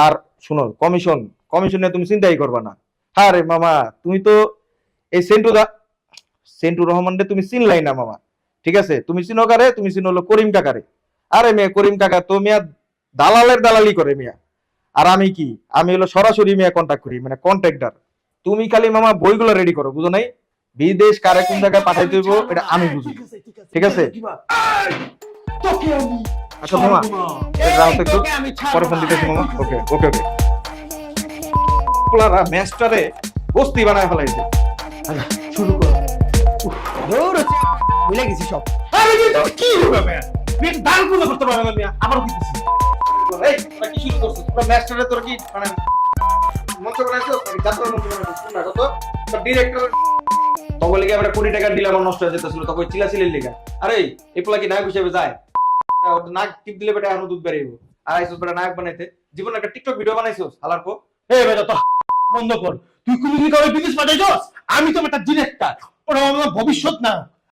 আর শুনো, commission commission নিয়ে তুমি চিন্তাই করবা না। আরে মামা, তুমি তো এই সেন্টু রহমানরে তুমি চিনলাই না মামা। ঠিক আছে, তুমি চিনো কারে? তুমি চিনো হলো করিম কাকারে। আরে মিয়া, করিম কাকা তো মিয়া দালালের দালালি করে মিয়া। আর আমি কি, আমি হলো সরাসরি মিয়া কন্ট্যাক্ট করি, মানে কন্ট্রাক্টর। তুমি খালি মামা বইগুলো রেডি করো, বুঝো নাই? বিদেশ কারে কোন জায়গায় পাঠাইতে হইব এটা আমি বুঝি। ঠিক আছে? তোকে আমি আচ্ছা মামা, রাও তো একটু আমি পরে ফোন দিতেছি মামা। ওকে ওকে ওকে। পোলারা ম্যাচটারে বস্তি বানায় ফেলাইছে। আচ্ছা, শুরু করো। ধুর, ভুলে গেছি সব। আরে কি হবে মিয়া? মিয়া দান গুলো করতে পারবে না মিয়া, আবারও দিতেছি। এই তোরা কি শুরু করছিস? তোরা ম্যাচটারে তোর কি মানে মঞ্চ বানাইছো? যাত্রা মঞ্চ বানাইছো না? কত তো ডিরেক্টর তখন লিগে আমরা কোটি টাকা দিলাম, নষ্ট হয়ে যেতেছিল তখন চিলাচিলির লিগা। আরে এই পোলা কি নায়ক হিসেবে যায়? নাক টিপ দিলে বেটা আরো দুধ বেরিয়ে আর আইসোস বেটা নায়ক বানাইতে। জীবনে একটা টিকটক ভিডিও বানাইছোস হালার কো। এই বেটা তো বন্ধ কর। তুই কোন দিকে বিদেশ পাঠাইছস? আমি তো একটা ডিরেক্টর, ওরা আমার ভবিষ্যৎ না।